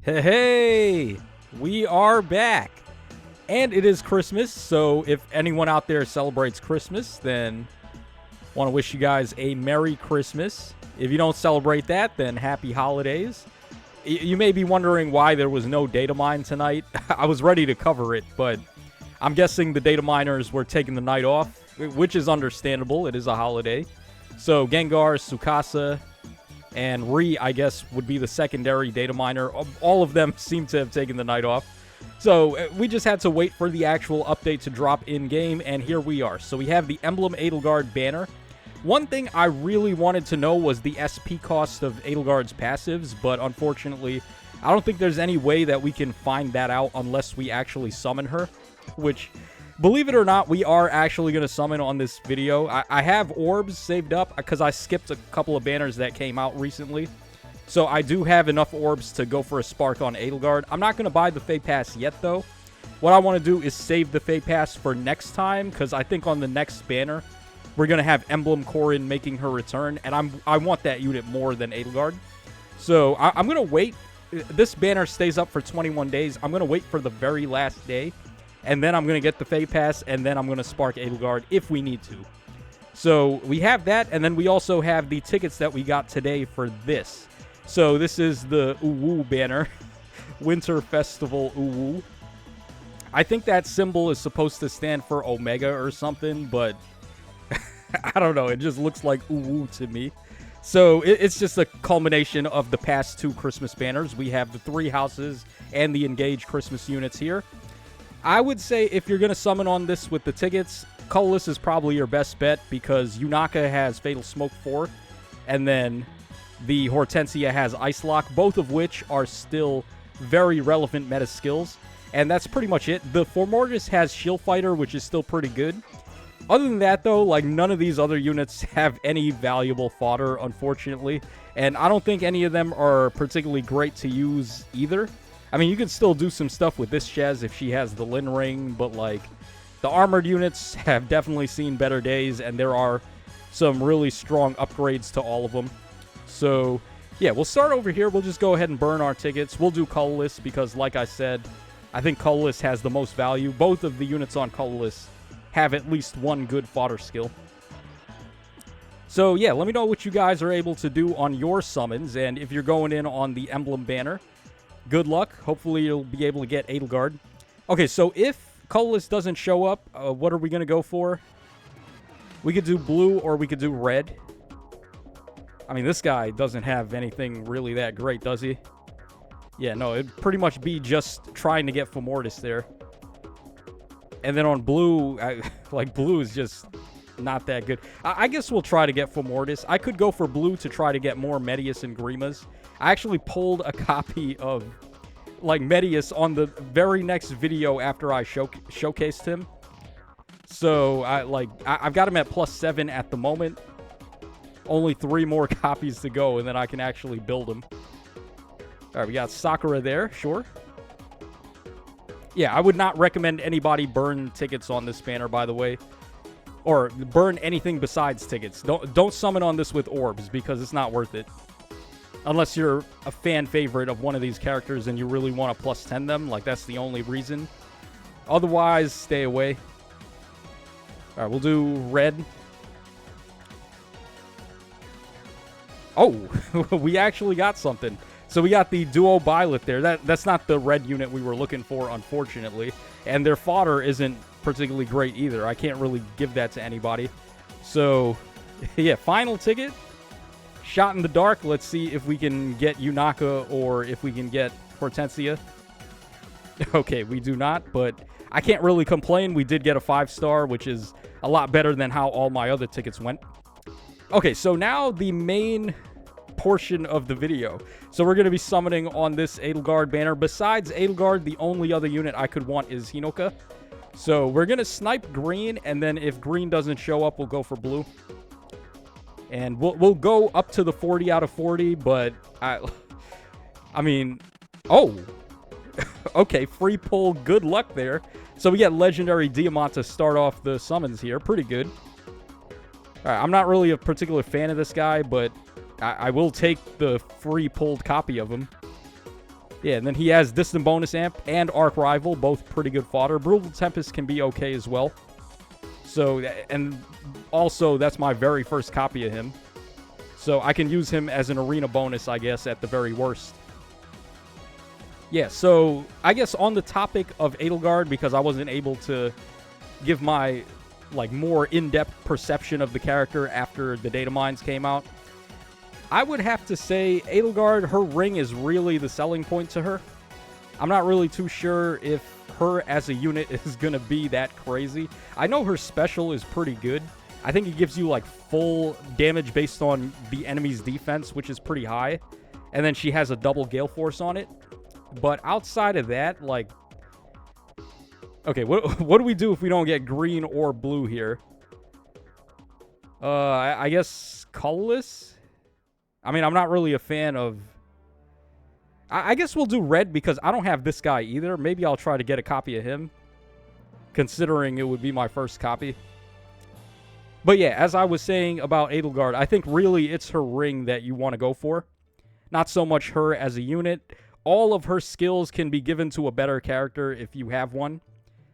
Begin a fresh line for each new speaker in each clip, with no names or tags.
Hey, we are back. And it is Christmas, so if anyone out there celebrates Christmas, then want to wish you guys a Merry Christmas. If you don't celebrate that, then Happy Holidays. You may be wondering why there was no data mine tonight. I was ready to cover it, but I'm guessing the data miners were taking the night off, which is understandable. It is a holiday. So Gengar, Tsukasa, and Ri, I guess, would be the secondary data miner. All of them seem to have taken the night off. So we just had to wait for the actual update to drop in-game, and here we are. So we have the Emblem Adelgard banner. One thing I really wanted to know was the SP cost of Adelgard's passives, but unfortunately, I don't think there's any way that we can find that out unless we actually summon her, which, believe it or not, we are actually going to summon on this video. I have orbs saved up because I skipped a couple of banners that came out recently. So I do have enough orbs to go for a spark on Adelgard. I'm not going to buy the Fate Pass yet, though. What I want to do is save the Fate Pass for next time, because I think on the next banner, we're going to have Emblem Corrin making her return, and I want that unit more than Adelgard. So I'm going to wait. This banner stays up for 21 days. I'm going to wait for the very last day, and then I'm going to get the Fate Pass, and then I'm going to spark Adelgard if we need to. So we have that, and then we also have the tickets that we got today for this. So this is the Uwu banner, Winter Festival Uwu. I think that symbol is supposed to stand for Omega or something, but I don't know. It just looks like Uwu to me. So it's just a culmination of the past two Christmas banners. We have the 3 houses and the engaged Christmas units here. I would say if you're going to summon on this with the tickets, Colorless is probably your best bet because Yunaka has Fatal Smoke 4, and then the Hortensia has Ice Lock, both of which are still very relevant meta skills. And that's pretty much it. The Formortis has Shield Fighter, which is still pretty good. Other than that, though, like, none of these other units have any valuable fodder, unfortunately. And I don't think any of them are particularly great to use either. I mean, you can still do some stuff with this Shez if she has the Lin Ring, but, like, the armored units have definitely seen better days, and there are some really strong upgrades to all of them. So, yeah, we'll start over here. We'll just go ahead and burn our tickets. We'll do Colorless because, like I said, I think Colorless has the most value. Both of the units on Colorless have at least one good fodder skill. So, yeah, let me know what you guys are able to do on your summons. And if you're going in on the Emblem banner, good luck. Hopefully, you'll be able to get Adelgard. Okay, so if Colorless doesn't show up, what are we going to go for? We could do blue or we could do red. I mean, this guy doesn't have anything really that great, does he? Yeah, no, it'd pretty much be just trying to get Formortis there. And then on blue, blue is just not that good. I guess we'll try to get Formortis. I could go for blue to try to get more Medius and Grimas. I actually pulled a copy of, like, Medius on the very next video after I showcased him. So, I've got him at +7 at the moment. Only 3 more copies to go, and then I can actually build them. All right, we got Sakura there, sure. Yeah, I would not recommend anybody burn tickets on this banner, by the way. Or burn anything besides tickets. Don't summon on this with orbs, because it's not worth it. Unless you're a fan favorite of one of these characters and you really want to +10 them, like, that's the only reason. Otherwise, stay away. All right, we'll do red. Oh, we actually got something. So we got the Duo Byleth there. That's not the red unit we were looking for, unfortunately. And their fodder isn't particularly great either. I can't really give that to anybody. So, yeah, final ticket. Shot in the dark. Let's see if we can get Yunaka or if we can get Hortensia. Okay, we do not, but I can't really complain. We did get a 5-star, which is a lot better than how all my other tickets went. Okay, so now the main portion of the video. So we're going to be summoning on this Adelgard banner. Besides Adelgard, the only other unit I could want is Hinoka. So we're going to snipe green, and then if green doesn't show up, we'll go for blue. And we'll go up to the 40 out of 40, but I mean, oh, okay, free pull, good luck there. So we get Legendary Diamant to start off the summons here. Pretty good. All right, I'm not really a particular fan of this guy, but I will take the free pulled copy of him. Yeah, and then he has Distant Bonus Amp and Arc Rival, both pretty good fodder. Brutal Tempest can be okay as well. So, and also, that's my very first copy of him. So I can use him as an arena bonus, I guess, at the very worst. Yeah, so I guess on the topic of Adelgard, because I wasn't able to give my, like, more in-depth perception of the character after the Datamines came out, I would have to say Edelgard, her ring is really the selling point to her. I'm not really too sure if her as a unit is going to be that crazy. I know her special is pretty good. I think it gives you, like, full damage based on the enemy's defense, which is pretty high. And then she has a double Gale Force on it. But outside of that, like... Okay, what do we do if we don't get green or blue here? I guess colorless? I mean, I'm not really a fan of... I guess we'll do red because I don't have this guy either. Maybe I'll try to get a copy of him, considering it would be my first copy. But yeah, as I was saying about Edelgard, I think really it's her ring that you want to go for. Not so much her as a unit. All of her skills can be given to a better character if you have one.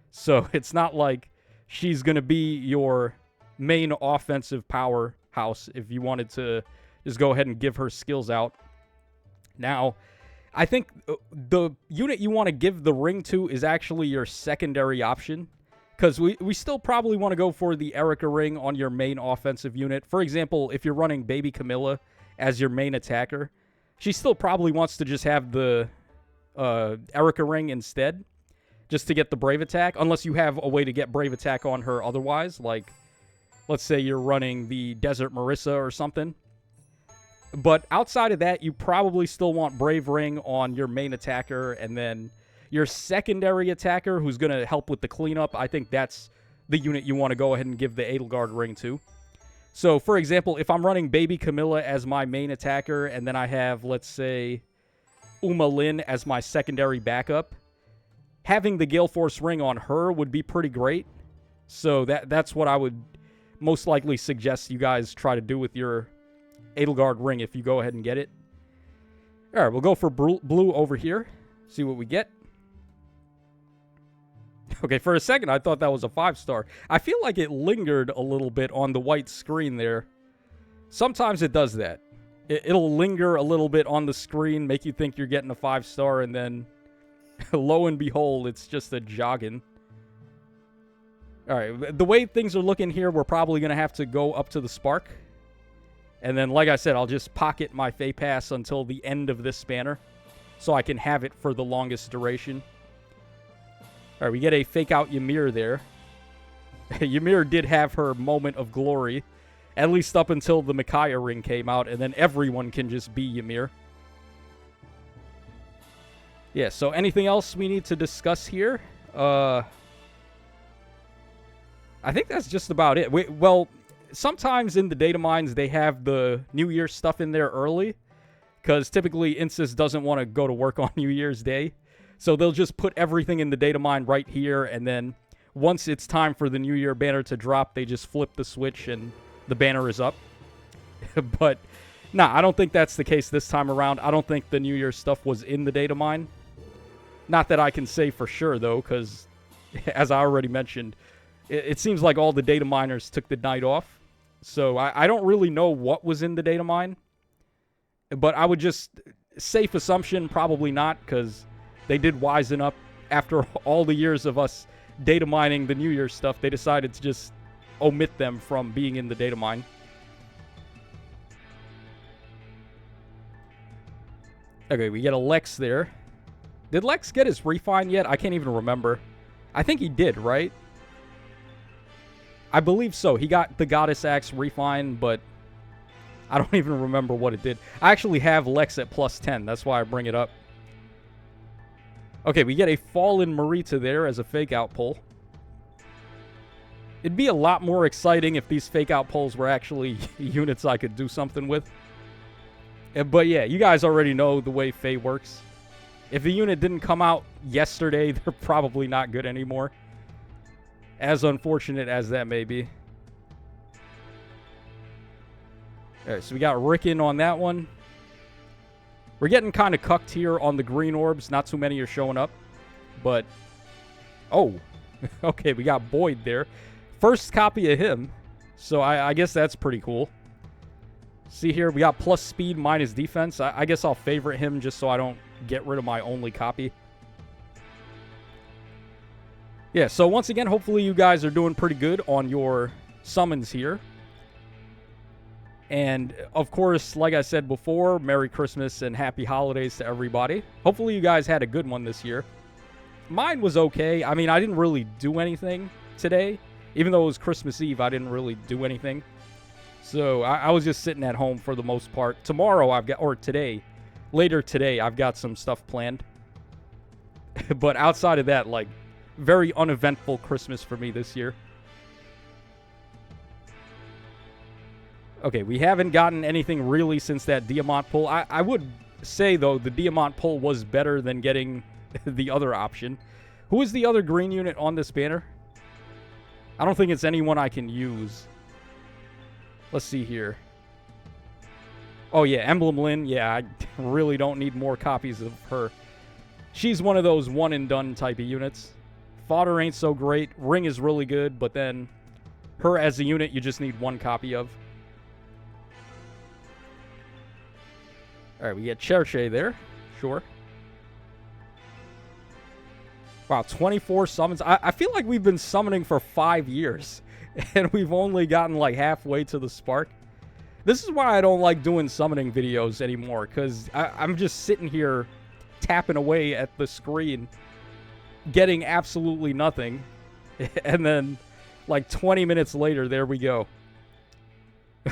So it's not like she's going to be your main offensive powerhouse if you wanted to just go ahead and give her skills out. Now, I think the unit you want to give the ring to is actually your secondary option. Because we still probably want to go for the Erica ring on your main offensive unit. For example, if you're running Baby Camilla as your main attacker, she still probably wants to just have the Erica ring instead, just to get the Brave Attack, unless you have a way to get Brave Attack on her otherwise, like, let's say you're running the Desert Marissa or something. But outside of that, you probably still want Brave Ring on your main attacker, and then your secondary attacker who's going to help with the cleanup. I think that's the unit you want to go ahead and give the Adelgard ring to. So, for example, if I'm running Baby Camilla as my main attacker, and then I have, let's say, Uma Lin as my secondary backup, having the Gale Force ring on her would be pretty great. So that's what I would most likely suggest you guys try to do with your Edelgard ring if you go ahead and get it. All right, we'll go for blue over here. See what we get. Okay, for a second, I thought that was a 5-star. I feel like it lingered a little bit on the white screen there. Sometimes it does that. It'll linger a little bit on the screen, make you think you're getting a 5-star, and then lo and behold, it's just a jogging. All right, the way things are looking here, we're probably going to have to go up to the Spark. And then, like I said, I'll just pocket my Fey Pass until the end of this spanner, so I can have it for the longest duration. All right, we get a fake out Ymir there. Ymir did have her moment of glory, at least up until the Micaiah ring came out, and then everyone can just be Ymir. Yeah, so anything else we need to discuss here? I think that's just about it. Well, sometimes in the Datamines, they have the New Year stuff in there early, because typically Insys doesn't want to go to work on New Year's Day. So they'll just put everything in the Datamine right here, and then once it's time for the New Year banner to drop, they just flip the switch and the banner is up. But, nah, I don't think that's the case this time around. I don't think the New Year stuff was in the Datamine. Not that I can say for sure, though, because, as I already mentioned, it seems like all the data miners took the night off. So I don't really know what was in the data mine. But I would just, safe assumption, probably not, because they did wisen up after all the years of us data mining the New Year stuff. They decided to just omit them from being in the data mine. Okay, we get a Lex there. Did Lex get his refine yet? I can't even remember. I think he did, right? I believe so. He got the Goddess Axe refine, but I don't even remember what it did. I actually have Lex at plus 10. That's why I bring it up. Okay, we get a Fallen Marita there as a fake-out pull. It'd be a lot more exciting if these fake-out pulls were actually units I could do something with. But yeah, you guys already know the way Fae works. If a unit didn't come out yesterday, they're probably not good anymore. As unfortunate as that may be. Alright, so we got Rickon on that one. We're getting kind of cucked here on the green orbs. Not too many are showing up. But, oh, okay, we got Boyd there. First copy of him. So I guess that's pretty cool. See here, we got plus speed minus defense. I guess I'll favorite him just so I don't get rid of my only copy. Yeah, so once again, hopefully you guys are doing pretty good on your summons here. And, of course, like I said before, Merry Christmas and Happy Holidays to everybody. Hopefully you guys had a good one this year. Mine was okay. I mean, I didn't really do anything today. Even though it was Christmas Eve, I didn't really do anything. So, I was just sitting at home for the most part. Tomorrow, later today, I've got some stuff planned. But outside of that, like, very uneventful Christmas for me this year. Okay, we haven't gotten anything really since that Diamant pull. I would say, though, the Diamant pull was better than getting the other option. Who is the other green unit on this banner? I don't think it's anyone I can use. Let's see here. Oh, yeah, Emblem Lynn. Yeah, I really don't need more copies of her. She's one of those one-and-done type of units. Fodder ain't so great. Ring is really good, but then her as a unit, you just need one copy of. All right, we get Cherche there. Sure. Wow, 24 summons. I feel like we've been summoning for 5 years, and we've only gotten like halfway to the spark. This is why I don't like doing summoning videos anymore, because I'm just sitting here tapping away at the screen, getting absolutely nothing, and then like 20 minutes later, there we go.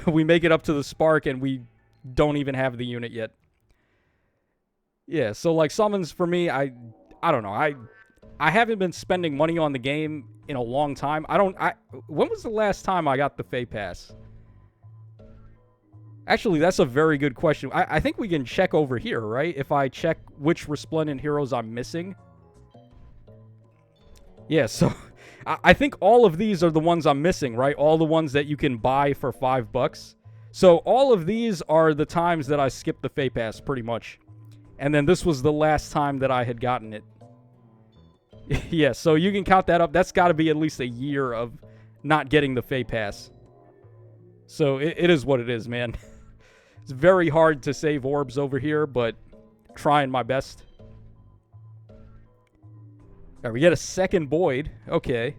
We make it up to the spark, and we don't even have the unit yet. Yeah, so like summons for me, I don't know. I haven't been spending money on the game in a long time. When was the last time I got the Fey Pass? Actually, that's a very good question. I think we can check over here, right? If I check which Resplendent heroes I'm missing. Yeah, so I think all of these are the ones I'm missing, right? All the ones that you can buy for $5. So all of these are the times that I skipped the Fey Pass, pretty much. And then this was the last time that I had gotten it. Yeah, so you can count that up. That's got to be at least a year of not getting the Fey Pass. So it is what it is, man. It's very hard to save orbs over here, but trying my best. All right, we get a second Boyd. Okay.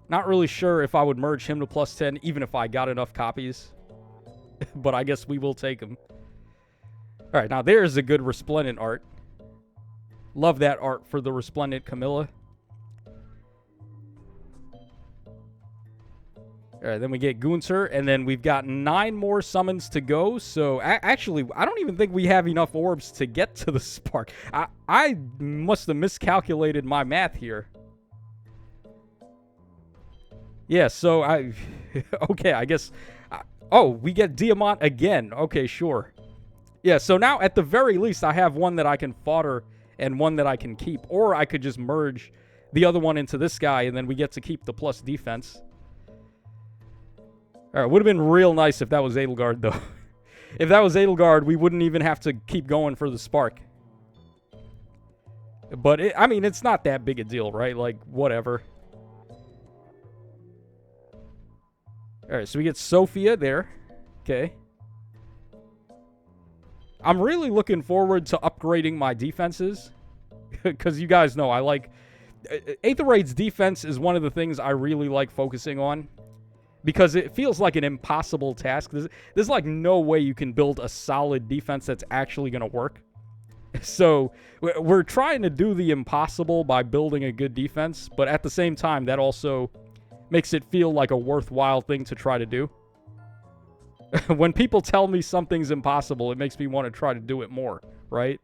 Not really sure if I would merge him to plus 10, even if I got enough copies. But I guess we will take him. All right, now there's a good Resplendent art. Love that art for the Resplendent Camilla. All right, then we get Gunther, and then we've got 9 more summons to go. So, actually, I don't even think we have enough orbs to get to the spark. I must have miscalculated my math here. Yeah, so okay, I guess... oh, we get Diamant again. Okay, sure. Yeah, so now, at the very least, I have one that I can fodder and one that I can keep. Or I could just merge the other one into this guy, and then we get to keep the plus defense. All right, would have been real nice if that was Adelgard, though. If that was Adelgard, we wouldn't even have to keep going for the spark. But, I mean, it's not that big a deal, right? Like, whatever. All right, so we get Sophia there. Okay. I'm really looking forward to upgrading my defenses. Because you guys know, I like... Aether-Raid's defense is one of the things I really like focusing on. Because it feels like an impossible task. There's like no way you can build a solid defense that's actually going to work. So we're trying to do the impossible by building a good defense. But at the same time, that also makes it feel like a worthwhile thing to try to do. When people tell me something's impossible, it makes me want to try to do it more, right?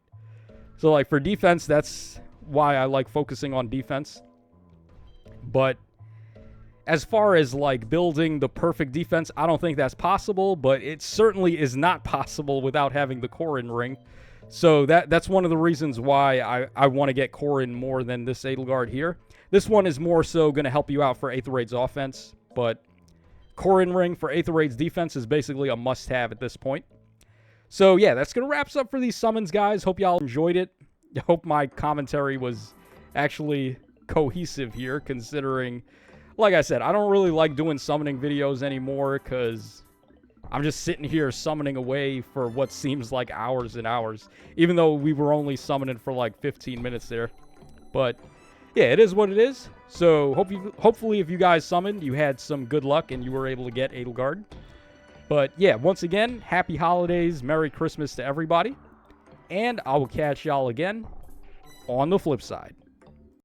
So like for defense, that's why I like focusing on defense. But as far as like building the perfect defense, I don't think that's possible, but it certainly is not possible without having the Corrin ring. So that's one of the reasons why I want to get Corrin more than this Edelgard here. This one is more so going to help you out for Aether-Raid's offense, but Corrin ring for Aether-Raid's defense is basically a must-have at this point. So, yeah, that's going to wrap us up for these summons, guys. Hope y'all enjoyed it. I hope my commentary was actually cohesive here, considering, like I said, I don't really like doing summoning videos anymore because I'm just sitting here summoning away for what seems like hours and hours, even though we were only summoning for like 15 minutes there. But yeah, it is what it is. So hopefully if you guys summoned, you had some good luck and you were able to get Adelgard. But yeah, once again, happy holidays, Merry Christmas to everybody. And I will catch y'all again on the flip side.